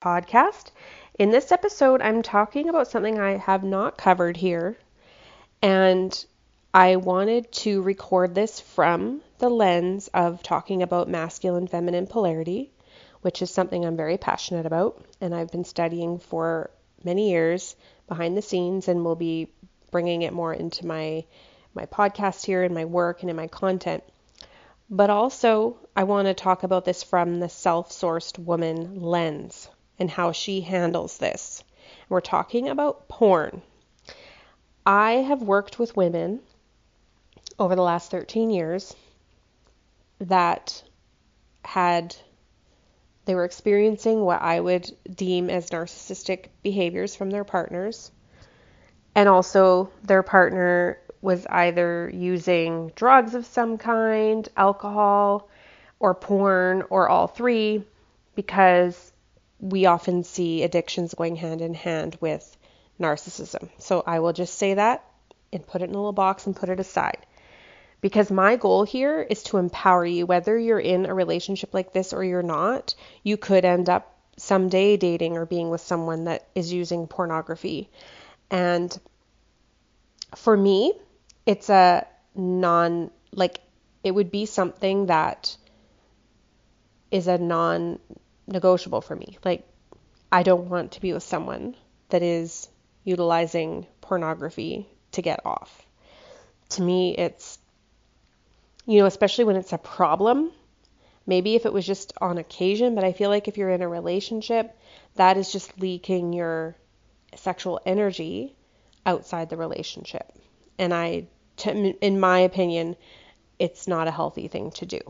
podcast. In this episode, I'm talking about something I have not covered here, and I wanted to record this from the lens of talking about masculine feminine polarity, which is something I'm very passionate about, and I've been studying for many years behind the scenes, and will be bringing it more into my podcast here, in my work, and in my content. But also, I want to talk about this from the self-sourced woman lens and how she handles this. We're talking about porn. I have worked with women over the last 13 years that they were experiencing what I would deem as narcissistic behaviors from their partners. And also their partner was either using drugs of some kind, alcohol, or porn, or all three, because we often see addictions going hand in hand with narcissism. So I will just say that and put it in a little box and put it aside. Because my goal here is to empower you, whether you're in a relationship like this or you're not. You could end up someday dating or being with someone that is using pornography. And for me, it's it would be something that is a non-negotiable for me. Like, I don't want to be with someone that is utilizing pornography to get off. To me, it's, especially when it's a problem. Maybe if it was just on occasion, but I feel like if you're in a relationship, that is just leaking your sexual energy outside the relationship. And in my opinion, it's not a healthy thing to do.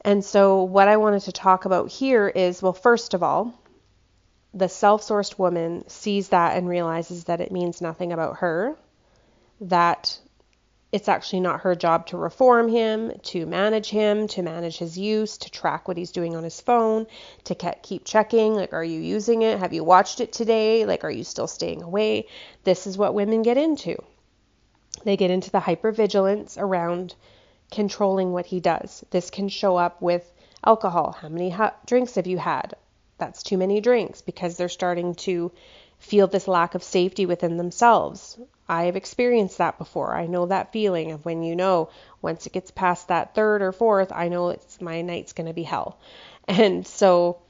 And so what I wanted to talk about here is, well, first of all, the self-sourced woman sees that and realizes that it means nothing about her, that it's actually not her job to reform him, to manage his use, to track what he's doing on his phone, to keep checking, like, are you using it? Have you watched it today? Like, are you still staying away? This is what women get into. They get into the hypervigilance around controlling what he does. This can show up with alcohol. How many drinks have you had? That's too many drinks, because they're starting to feel this lack of safety within themselves. I have experienced that before. I know that feeling of when once it gets past that third or fourth, I know my night's going to be hell. And so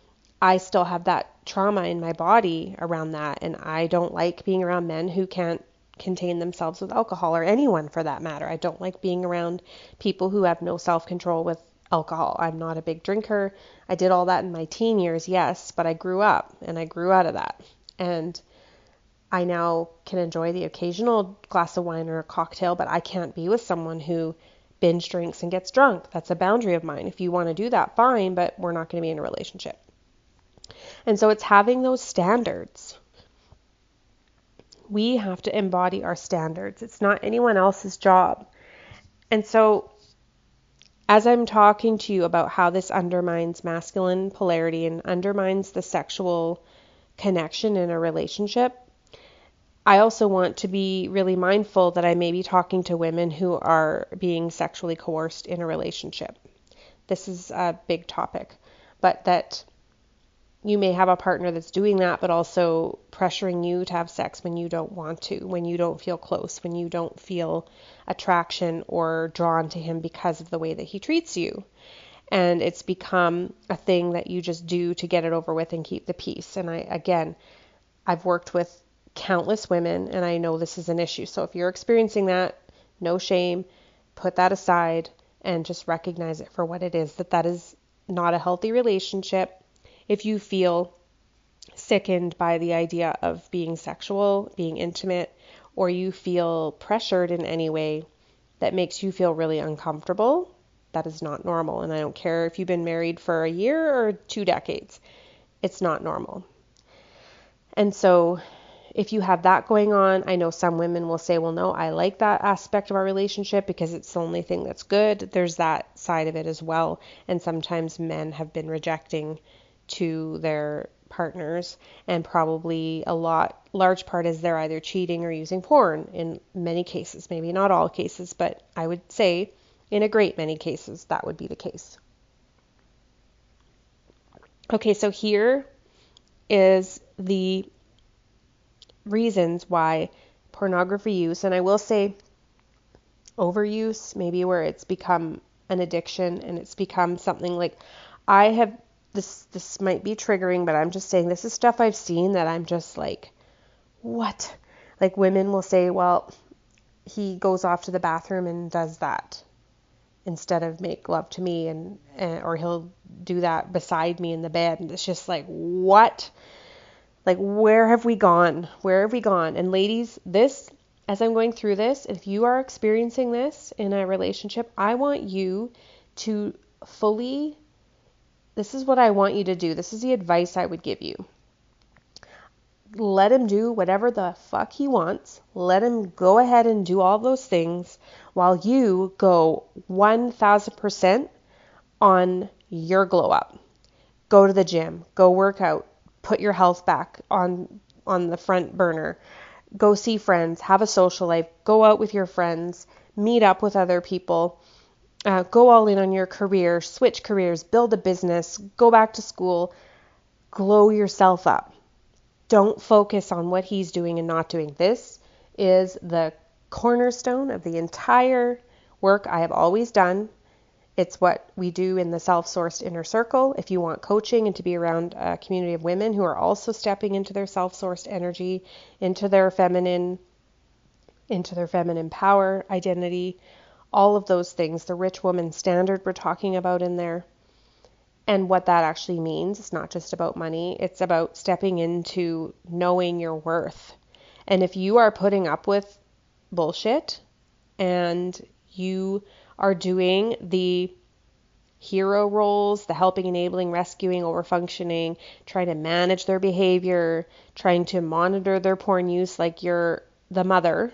I still have that trauma in my body around that, and I don't like being around men who can't contain themselves with alcohol, or anyone for that matter. I don't like being around people who have no self-control with alcohol. I'm not a big drinker. I did all that in my teen years, yes, but I grew up and I grew out of that. And I now can enjoy the occasional glass of wine or a cocktail, but I can't be with someone who binge drinks and gets drunk. That's a boundary of mine. If you want to do that, fine, but we're not going to be in a relationship. And so it's having those standards. We have to embody our standards. It's not anyone else's job. And so as I'm talking to you about how this undermines masculine polarity and undermines the sexual connection in a relationship, I also want to be really mindful that I may be talking to women who are being sexually coerced in a relationship. This is a big topic, but that you may have a partner that's doing that, but also pressuring you to have sex when you don't want to, when you don't feel close, when you don't feel attraction or drawn to him because of the way that he treats you. And it's become a thing that you just do to get it over with and keep the peace. And I've worked with countless women, and I know this is an issue. So if you're experiencing that, no shame, put that aside and just recognize it for what it is, that is not a healthy relationship. If you feel sickened by the idea of being sexual, being intimate, or you feel pressured in any way that makes you feel really uncomfortable, that is not normal. And I don't care if you've been married for a year or 2 decades, it's not normal. And so if you have that going on, I know some women will say, well, no, I like that aspect of our relationship because it's the only thing that's good. There's that side of it as well. And sometimes men have been rejecting to their partners, and probably large part is they're either cheating or using porn in many cases, maybe not all cases, but I would say in a great many cases that would be the case. Okay, so here is the reasons why pornography use, and I will say overuse, maybe where it's become an addiction and it's become something like I have this might be triggering, but I'm just saying this is stuff I've seen that I'm just like, what? Like women will say, well, he goes off to the bathroom and does that instead of make love to me, and or he'll do that beside me in the bed, and it's just like, what? Like, where have we gone? Where have we gone? And ladies, this, as I'm going through this, if you are experiencing this in a relationship, I want you to fully, this is what I want you to do. This is the advice I would give you. Let him do whatever the fuck he wants. Let him go ahead and do all those things while you go 1000% on your glow up. Go to the gym, go work out, put your health back on the front burner. Go see friends, have a social life, go out with your friends, meet up with other people, go all in on your career, switch careers, build a business, go back to school, glow yourself up. Don't focus on what he's doing and not doing. This is the cornerstone of the entire work I have always done. It's what we do in the self-sourced inner circle. If you want coaching and to be around a community of women who are also stepping into their self-sourced energy, into their feminine power, identity, all of those things, the rich woman standard we're talking about in there. And what that actually means, it's not just about money, it's about stepping into knowing your worth. And if you are putting up with bullshit and you are doing the hero roles, the helping, enabling, rescuing, overfunctioning, trying to manage their behavior, trying to monitor their porn use like you're the mother,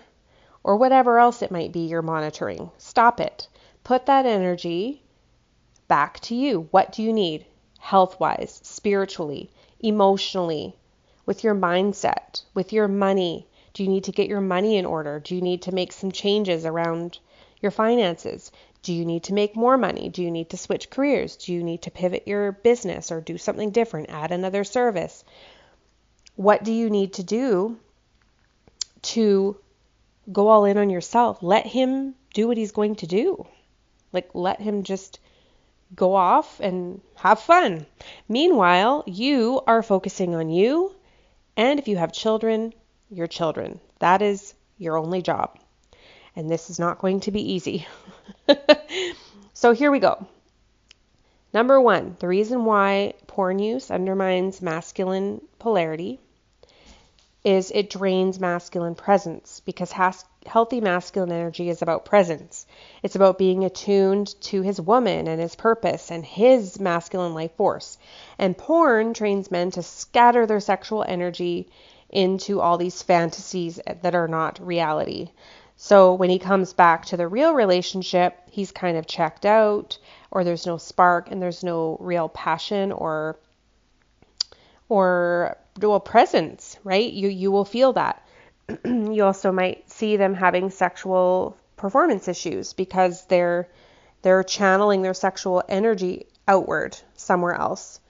or whatever else it might be you're monitoring, stop it. Put that energy back to you. What do you need? Health-wise, spiritually, emotionally, with your mindset, with your money. Do you need to get your money in order? Do you need to make some changes around your finances? Do you need to make more money? Do you need to switch careers? Do you need to pivot your business or do something different, add another service? What do you need to do to go all in on yourself? Let him do what he's going to do. Like, let him just go off and have fun. Meanwhile, you are focusing on you, and if you have children, your children. That is your only job. And this is not going to be easy. So here we go. Number 1, the reason why porn use undermines masculine polarity is it drains masculine presence, because healthy masculine energy is about presence. It's about being attuned to his woman and his purpose and his masculine life force. And porn trains men to scatter their sexual energy into all these fantasies that are not reality. So when he comes back to the real relationship, he's kind of checked out, or there's no spark and there's no real passion or dual presence, right? You will feel that. You also might see them having sexual performance issues because they're channeling their sexual energy outward somewhere else.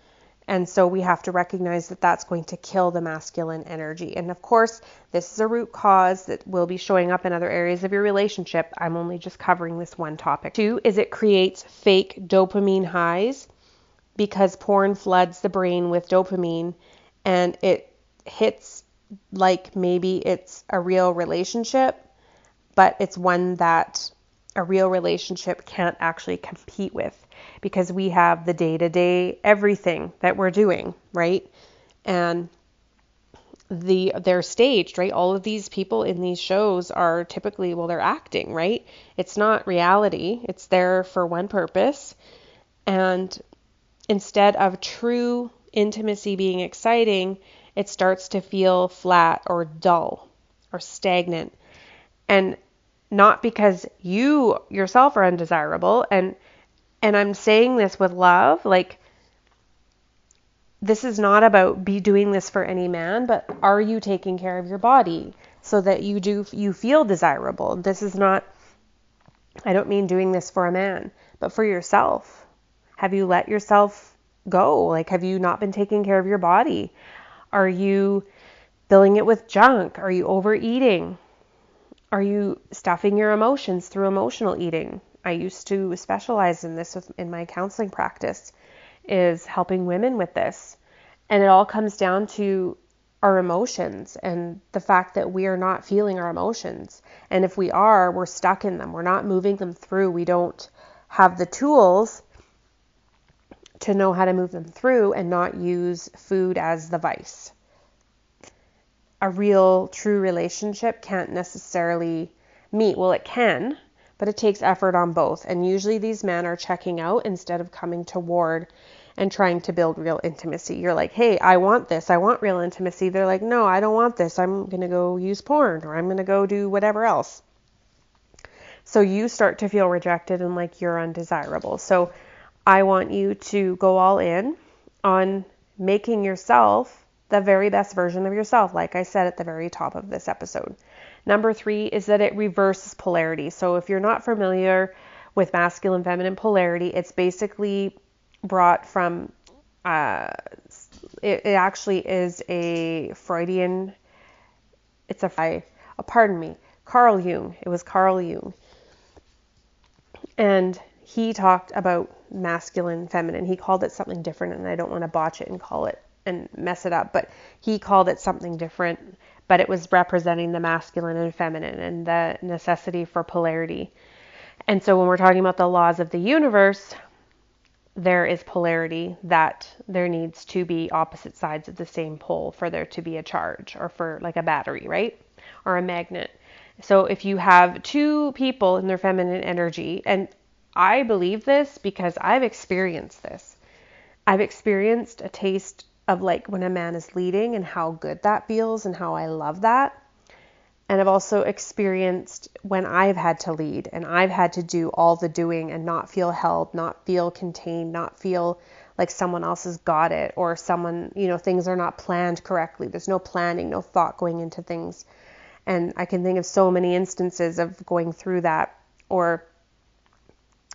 And so we have to recognize that that's going to kill the masculine energy. And of course, this is a root cause that will be showing up in other areas of your relationship. I'm only just covering this one topic. 2 is it creates fake dopamine highs, because porn floods the brain with dopamine and it hits like maybe it's a real relationship, but it's one that a real relationship can't actually compete with, because we have the day-to-day everything that we're doing, right? And they're staged, right? All of these people in these shows are typically, well, they're acting, right? It's not reality. It's there for one purpose. And instead of true intimacy being exciting, it starts to feel flat or dull or stagnant. And not because you yourself are undesirable. And I'm saying this with love, like, this is not about be doing this for any man, but are you taking care of your body so that you feel desirable? This is not, I don't mean doing this for a man, but for yourself. Have you let yourself go? Like, have you not been taking care of your body? Are you filling it with junk? Are you overeating? Are you stuffing your emotions through emotional eating? I used to specialize in this in my counseling practice, is helping women with this. And it all comes down to our emotions and the fact that we are not feeling our emotions. And if we are, we're stuck in them. We're not moving them through. We don't have the tools to know how to move them through and not use food as the vice. A real, true relationship can't necessarily meet. Well, it can, but it takes effort on both. And usually these men are checking out instead of coming toward and trying to build real intimacy. You're like, hey, I want this. I want real intimacy. They're like, no, I don't want this. I'm going to go use porn, or I'm going to go do whatever else. So you start to feel rejected and like you're undesirable. So I want you to go all in on making yourself the very best version of yourself, like I said at the very top of this episode. Number 3 is that it reverses polarity. So if you're not familiar with masculine, feminine polarity, it's basically brought from, it actually is a Freudian, Carl Jung. It was Carl Jung. And he talked about masculine, feminine. He called it something different, and I don't want to botch it and call it and mess it up, but he called it something different, but it was representing the masculine and feminine and the necessity for polarity. And so when we're talking about the laws of the universe, there is polarity, that there needs to be opposite sides of the same pole for there to be a charge, or for like a battery, right? Or a magnet. So if you have two people in their feminine energy, and I believe this because I've experienced this. I've experienced a taste of like when a man is leading and how good that feels and how I love that. And I've also experienced when I've had to lead and I've had to do all the doing and not feel held, not feel contained, not feel like someone else has got it, or someone, things are not planned correctly. There's no planning, no thought going into things. And I can think of so many instances of going through that, or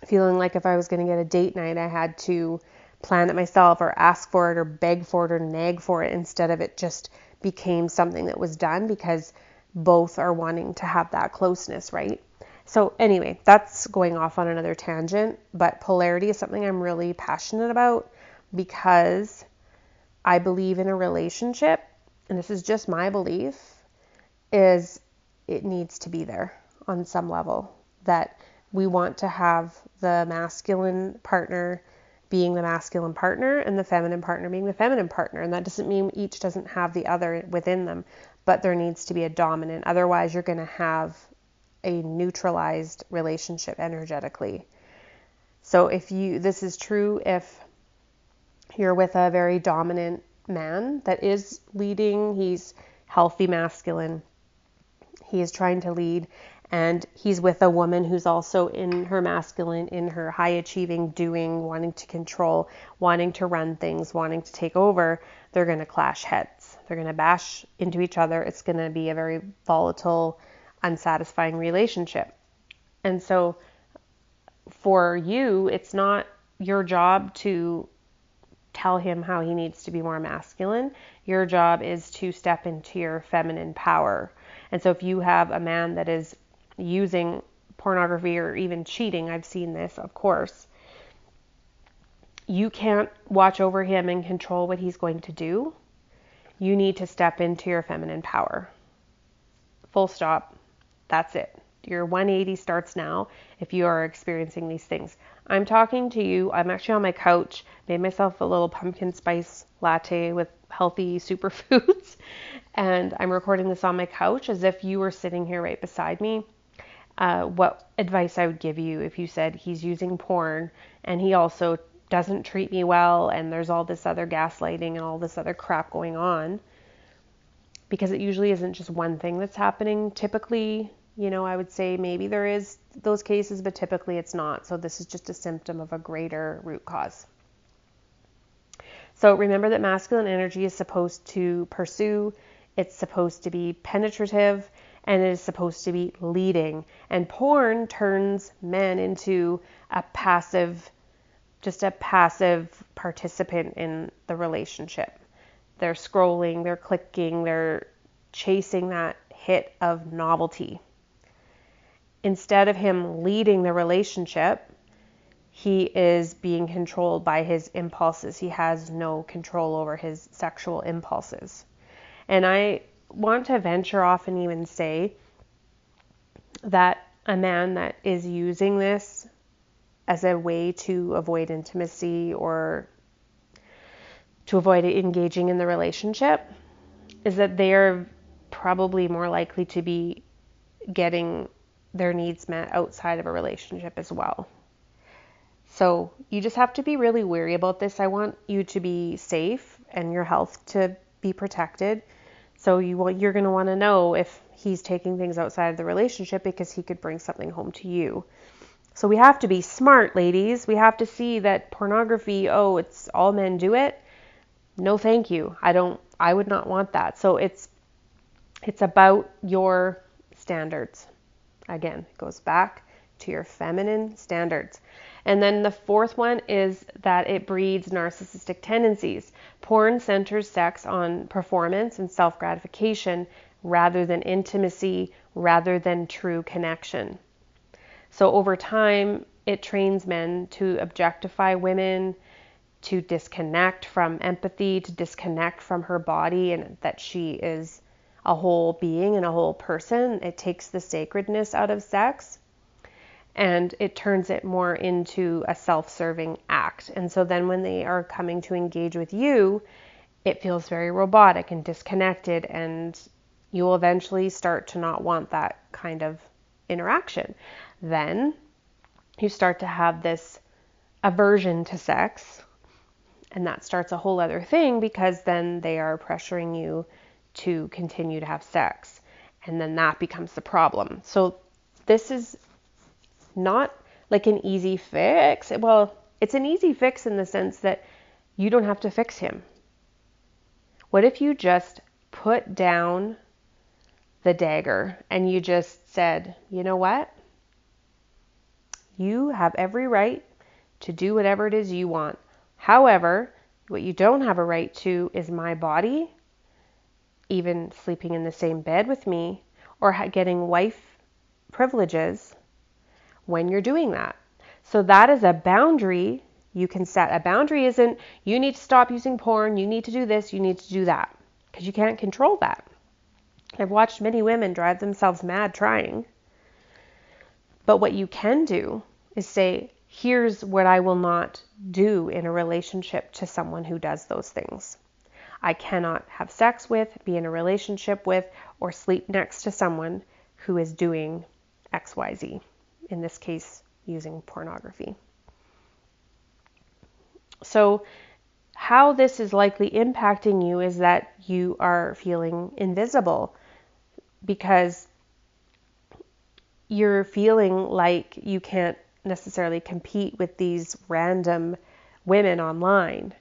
feeling like if I was going to get a date night, I had to plan it myself, or ask for it, or beg for it, or nag for it, instead of it just became something that was done because both are wanting to have that closeness, right? So anyway, that's going off on another tangent, but polarity is something I'm really passionate about because I believe in a relationship, and this is just my belief, is it needs to be there on some level, that we want to have the masculine partner being the masculine partner and the feminine partner being the feminine partner. And that doesn't mean each doesn't have the other within them, but there needs to be a dominant. Otherwise, you're going to have a neutralized relationship energetically. So this is true if you're with a very dominant man that is leading, he's healthy masculine, he is trying to lead, and he's with a woman who's also in her masculine, in her high achieving, doing, wanting to control, wanting to run things, wanting to take over, they're going to clash heads. They're going to bash into each other. It's going to be a very volatile, unsatisfying relationship. And so for you, it's not your job to tell him how he needs to be more masculine. Your job is to step into your feminine power. And so if you have a man that is using pornography or even cheating, I've seen this, of course, you can't watch over him and control what he's going to do. You need to step into your feminine power. Full stop. That's it. Your 180 starts now if you are experiencing these things. I'm talking to you. I'm actually on my couch. Made myself a little pumpkin spice latte with healthy superfoods. And I'm recording this on my couch as if you were sitting here right beside me. What advice I would give you if you said he's using porn and he also doesn't treat me well and there's all this other gaslighting and all this other crap going on, because it usually isn't just one thing that's happening. Typically, I would say maybe there is those cases, but typically it's not. So this is just a symptom of a greater root cause. So remember that masculine energy is supposed to pursue, it's supposed to be penetrative, and it is supposed to be leading. And porn turns men into a passive participant in the relationship. they're scrolling, they're clicking, they're chasing that hit of novelty. Instead of him leading the relationship, he is being controlled by his impulses. He has no control over his sexual impulses. And I want to venture off and even say that a man that is using this as a way to avoid intimacy or to avoid engaging in the relationship is that they're probably more likely to be getting their needs met outside of a relationship as well. So you just have to be really wary about this. I want you to be safe and your health to be protected. So you're going to want to know if he's taking things outside of the relationship because he could bring something home to you. So we have to be smart, ladies. We have to see that pornography, it's all men do it. No, thank you. I would not want that. So it's about your standards. Again, it goes back to your feminine standards. And then the fourth one is that it breeds narcissistic tendencies. Porn centers sex on performance and self-gratification rather than intimacy, rather than true connection. So over time, it trains men to objectify women, to disconnect from empathy, to disconnect from her body and that she is a whole being and a whole person. It takes the sacredness out of sex and it turns it more into a self-serving act. And so then when they are coming to engage with you, it feels very robotic and disconnected, and you will eventually start to not want that kind of interaction. Then you start to have this aversion to sex, and that starts a whole other thing because then they are pressuring you to continue to have sex, and then that becomes the problem. So this is not like an easy fix. Well, it's an easy fix in the sense that you don't have to fix him. What if you just put down the dagger and you just said, you know what? You have every right to do whatever it is you want. However, what you don't have a right to is my body, even sleeping in the same bed with me, or getting wife privileges when you're doing that. So that is a boundary you can set. A boundary isn't, you need to stop using porn, you need to do this, you need to do that, because you can't control that. I've watched many women drive themselves mad trying. But what you can do is say, here's what I will not do in a relationship to someone who does those things. I cannot have sex with, be in a relationship with, or sleep next to someone who is doing XYZ. In this case, using pornography. So how this is likely impacting you is that you are feeling invisible because you're feeling like you can't necessarily compete with these random women online.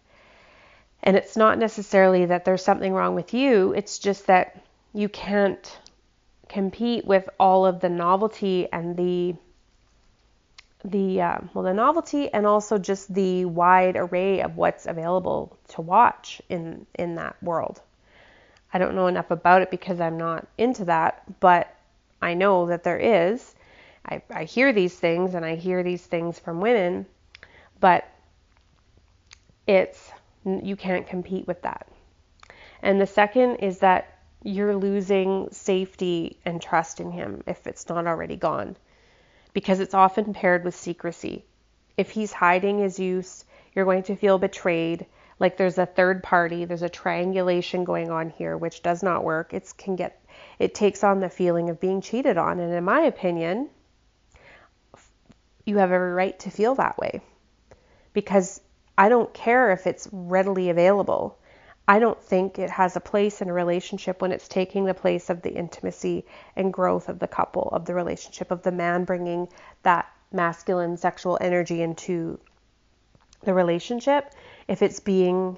And it's not necessarily that there's something wrong with you, it's just that you can't compete with all of the novelty and the novelty and also just the wide array of what's available to watch in that world. I don't know enough about it because I'm not into that, but I know that there is. I hear these things and I hear these things from women, but you can't compete with that. And the second is that you're losing safety and trust in him if it's not already gone, because it's often paired with secrecy. If he's hiding his use, you're going to feel betrayed, like there's a third party, there's a triangulation going on here, which does not work. It takes on the feeling of being cheated on. And in my opinion, you have every right to feel that way, because I don't care if it's readily available. I don't think it has a place in a relationship when it's taking the place of the intimacy and growth of the couple, of the relationship, of the man bringing that masculine sexual energy into the relationship. If it's being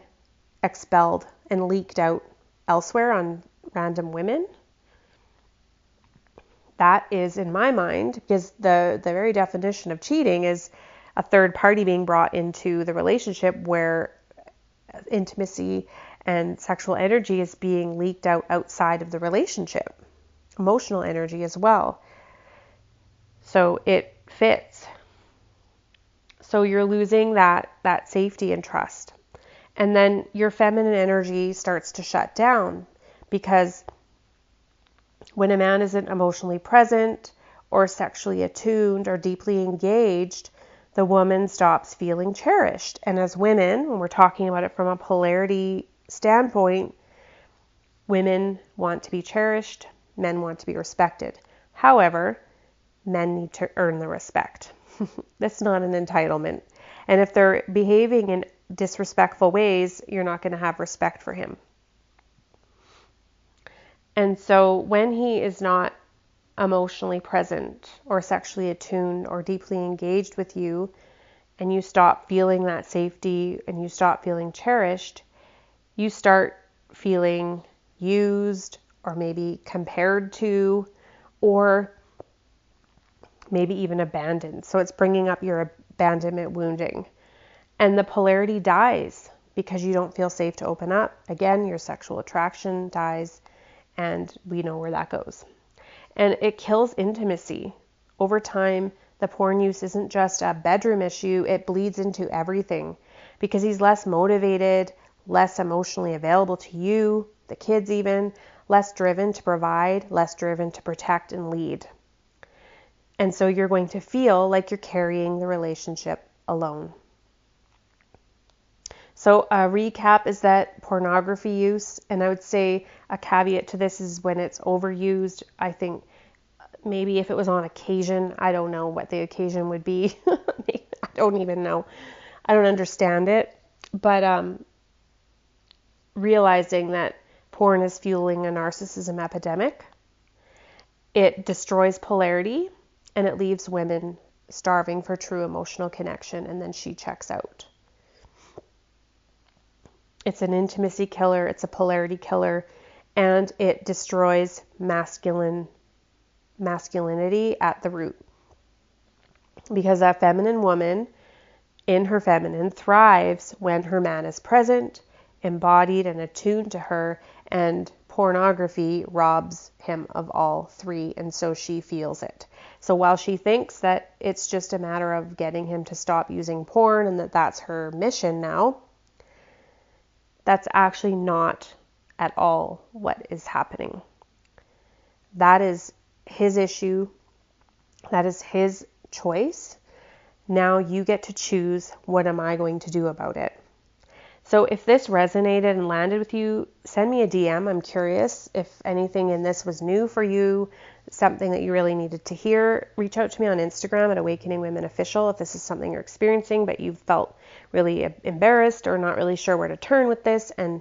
expelled and leaked out elsewhere on random women, that is, in my mind, because the very definition of cheating is a third party being brought into the relationship where intimacy And sexual energy is being leaked out outside of the relationship. Emotional energy as well. So it fits. So you're losing that safety and trust. And then your feminine energy starts to shut down, because when a man isn't emotionally present or sexually attuned or deeply engaged, the woman stops feeling cherished. And as women, when we're talking about it from a polarity standpoint, women want to be cherished, men want to be respected. However, men need to earn the respect. That's not an entitlement. And if they're behaving in disrespectful ways, you're not going to have respect for him. And so when he is not emotionally present or sexually attuned or deeply engaged with you, and you stop feeling that safety and you stop feeling cherished, you start feeling used or maybe compared to, or maybe even abandoned. So it's bringing up your abandonment wounding. And the polarity dies because you don't feel safe to open up. Again, your sexual attraction dies, and we know where that goes. And it kills intimacy. Over time, the porn use isn't just a bedroom issue, it bleeds into everything, because he's less motivated, less emotionally available to you, the kids even, less driven to provide, less driven to protect and lead. And so you're going to feel like you're carrying the relationship alone. So a recap is that pornography use, and I would say a caveat to this is when it's overused. I think maybe if it was on occasion, I don't know what the occasion would be. I don't even know. I don't understand it. But realizing that porn is fueling a narcissism epidemic, it destroys polarity, and it leaves women starving for true emotional connection, and then she checks out. It's an intimacy killer, it's a polarity killer, and it destroys masculinity at the root. Because a feminine woman in her feminine thrives when her man is present, embodied, and attuned to her, and pornography robs him of all three, and so she feels it. So while she thinks that it's just a matter of getting him to stop using porn and that that's her mission now, that's actually not at all what is happening. That is his issue. That is his choice. Now you get to choose, what am I going to do about it? So if this resonated and landed with you, send me a DM. I'm curious if anything in this was new for you, something that you really needed to hear. Reach out to me on Instagram at Awakening Women Official if this is something you're experiencing, but you've felt really embarrassed or not really sure where to turn with this, and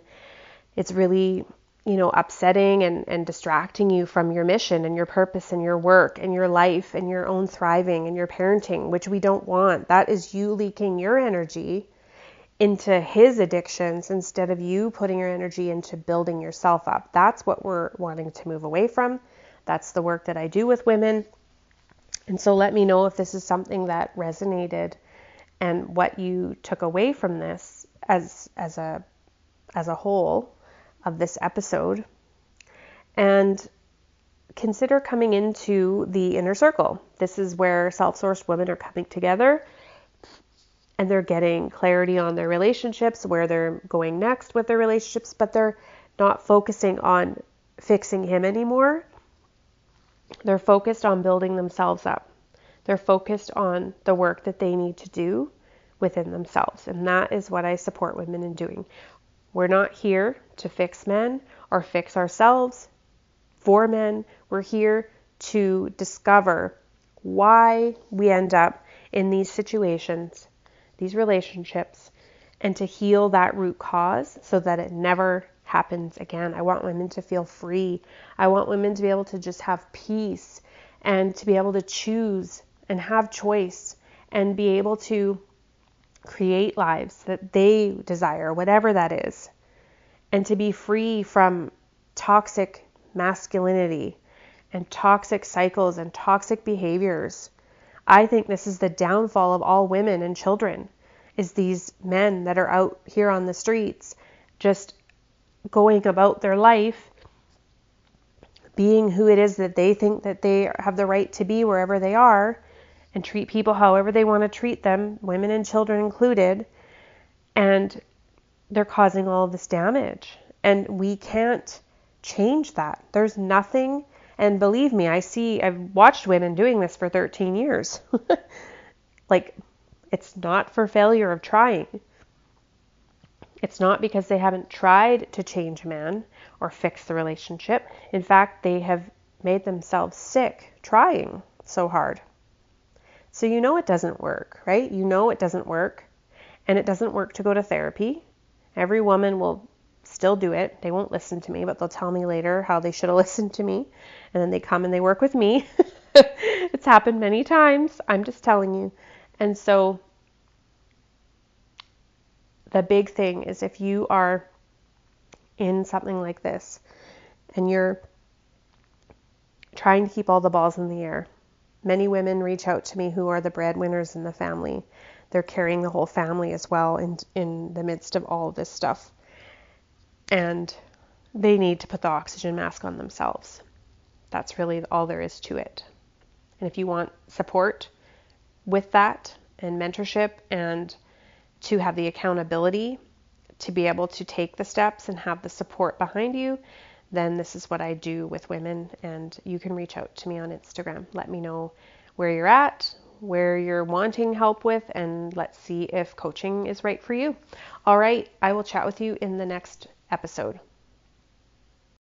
it's really, upsetting and distracting you from your mission and your purpose and your work and your life and your own thriving and your parenting, which we don't want. That is you leaking your energy into his addictions instead of you putting your energy into building yourself up. That's what we're wanting to move away from. That's the work that I do with women. And so let me know if this is something that resonated and what you took away from this as a whole of this episode. And consider coming into the inner circle. This is where self-sourced women are coming together, and they're getting clarity on their relationships, where they're going next with their relationships, but they're not focusing on fixing him anymore. They're focused on building themselves up. They're focused on the work that they need to do within themselves. And that is what I support women in doing. We're not here to fix men or fix ourselves for men. We're here to discover why we end up in these situations, these relationships, and to heal that root cause so that it never happens again. I want women to feel free. I want women to be able to just have peace and to be able to choose and have choice and be able to create lives that they desire, whatever that is, and to be free from toxic masculinity and toxic cycles and toxic behaviors. I think this is the downfall of all women and children, is these men that are out here on the streets just going about their life being who it is that they think that they have the right to be wherever they are, and treat people however they want to treat them, women and children included, and they're causing all of this damage. And we can't change that. There's nothing, and believe me, I've watched women doing this for 13 years. Like, it's not for failure of trying. It's not because they haven't tried to change a man or fix the relationship. In fact, they have made themselves sick trying so hard. So you know it doesn't work, right? You know it doesn't work. And it doesn't work to go to therapy. Every woman will still do it. They won't listen to me, but they'll tell me later how they should have listened to me. And then they come and they work with me. It's happened many times. I'm just telling you. And so the big thing is, if you are in something like this and you're trying to keep all the balls in the air, many women reach out to me who are the breadwinners in the family. They're carrying the whole family as well in the midst of all of this stuff. And they need to put the oxygen mask on themselves. That's really all there is to it. And if you want support with that and mentorship, and to have the accountability to be able to take the steps and have the support behind you, then this is what I do with women. And you can reach out to me on Instagram. Let me know where you're at, where you're wanting help with, and let's see if coaching is right for you. All right, I will chat with you in the next episode.